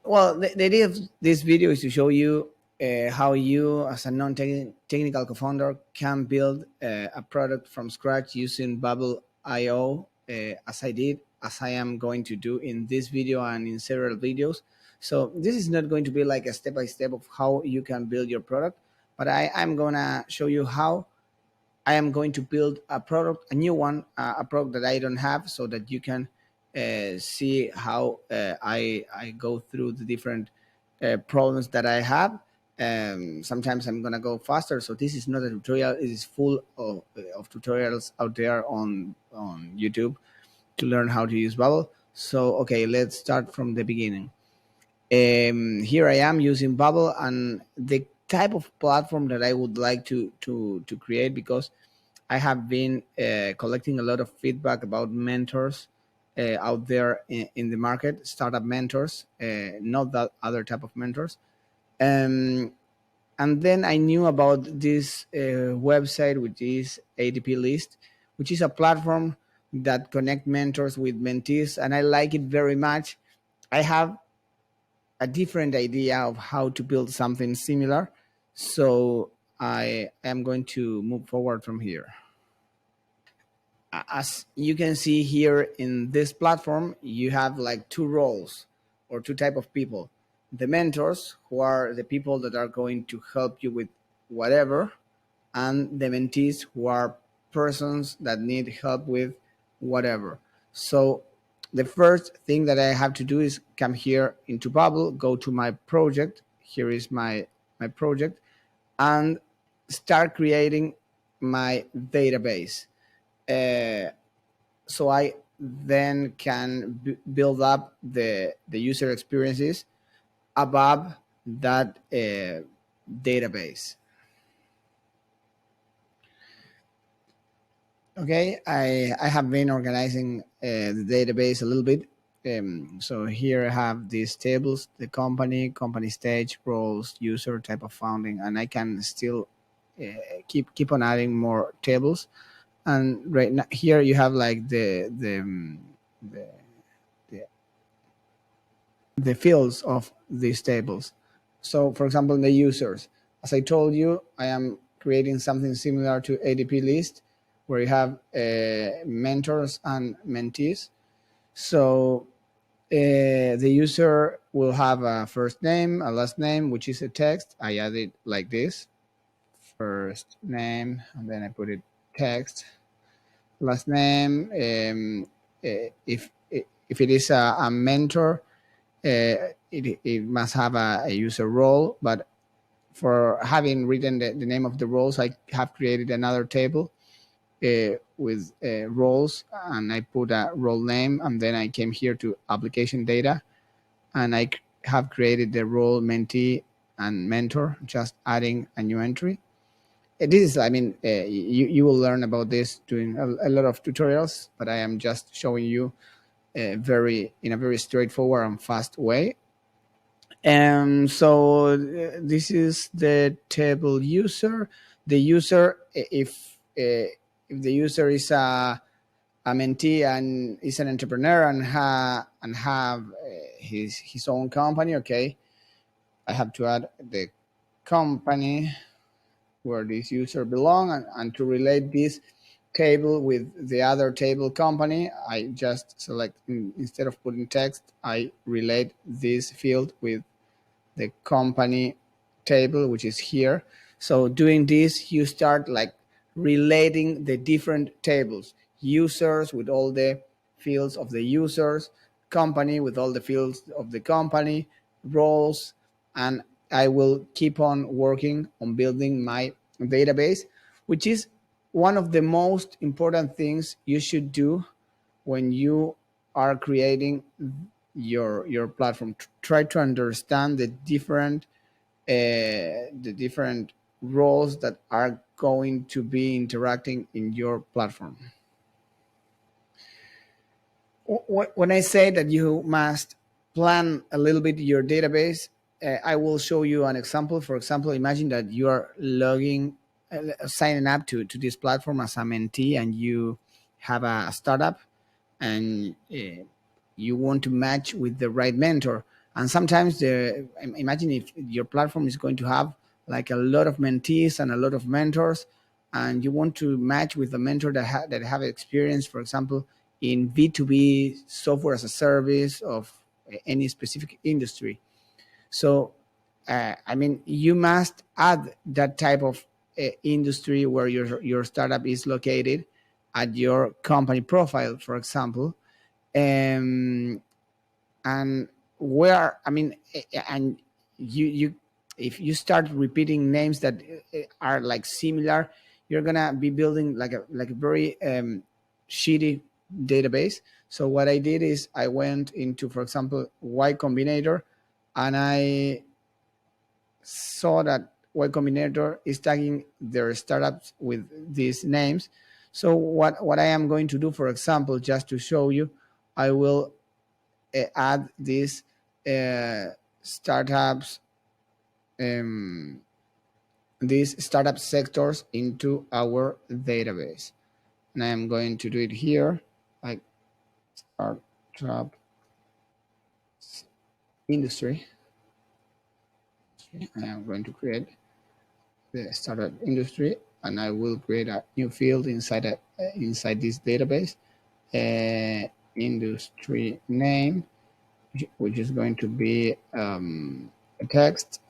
Well, the idea of this video is to show you how you, as a non-technical co-founder, can build a product from scratch using Bubble.io, as I did, as I am going to do in this video and in several videos. So this is not going to be like a step-by-step of how you can build your product, but I'm gonna show you how I am going to build a product, a new one, a product that I don't have, so that you can see how I go through the different problems that I have. Sometimes I'm gonna go faster, so this is not a tutorial. It is full of tutorials out there on YouTube to learn how to use Bubble. So okay, let's start from the beginning. Here I am using Bubble and the type of platform that I would like to create, because I have been collecting a lot of feedback about mentors out there in the market, startup mentors, not that other type of mentors. Um, and then I knew about this website, which is ADP List, which is a platform that connect mentors with mentees, and I like it very much. I have a different idea of how to build something similar, so I am going to move forward from here. As you can see here in this platform, you have like two roles or two type of people: the mentors, who are the people that are going to help you with whatever, and the mentees, who are persons that need help with whatever. So the first thing that I have to do is come here into Bubble, go to my project. Here is my project, and start creating my database. uh, so I then can build up the user experiences above that database. Okay, I have been organizing the database a little bit. So here I have these tables: the company stage, roles, user, type of founding, and I can still keep on adding more tables. And right now here you have like the the the fields of these tables. So, for example, in the users, as I told you, I am creating something similar to ADP list, where you have mentors and mentees. So the user will have a first name, a last name, which is a text. I add it like this: first name, and then I put it text, last name. If it is a mentor, it must have a user role. But for having written the name of the roles, I have created another table with roles, and I put a role name, and then I came here to application data, and I have created the role mentee and mentor, just adding a new entry. This is, I mean, you will learn about this doing a lot of tutorials, but I am just showing you in a very straightforward and fast way. So this is the table user. The user, if the user is a mentee and is an entrepreneur and have his own company, okay, I have to add the company where this user belong, and to relate this table with the other table company, I just select, instead of putting text, I relate this field with the company table, which is here. So doing this, you start like relating the different tables: users with all the fields of the users, company with all the fields of the company, roles. And I will keep on working on building my database, which is one of the most important things you should do when you are creating your platform. Try to understand the different roles that are going to be interacting in your platform. When I say that you must plan a little bit your database, I will show you an example. For example, imagine that you are signing up to this platform as a mentee, and you have a startup, and you want to match with the right mentor. And sometimes imagine if your platform is going to have like a lot of mentees and a lot of mentors, and you want to match with a mentor that have experience, for example, in B2B software as a service of any specific industry. So I mean, you must add that type of industry where your startup is located at your company profile, for example. um, and where I mean, and you if you start repeating names that are like similar, you're gonna be building like a very shitty database. So what I did is I went into, for example, Y Combinator, and I saw that Y Combinator is tagging their startups with these names. So what I am going to do, for example, just to show you, I will add these startups, um, these startup sectors into our database. And I am going to do it here, like startup industry. I am going to create the startup industry, and I will create a new field inside this database, industry name, which is going to be a text.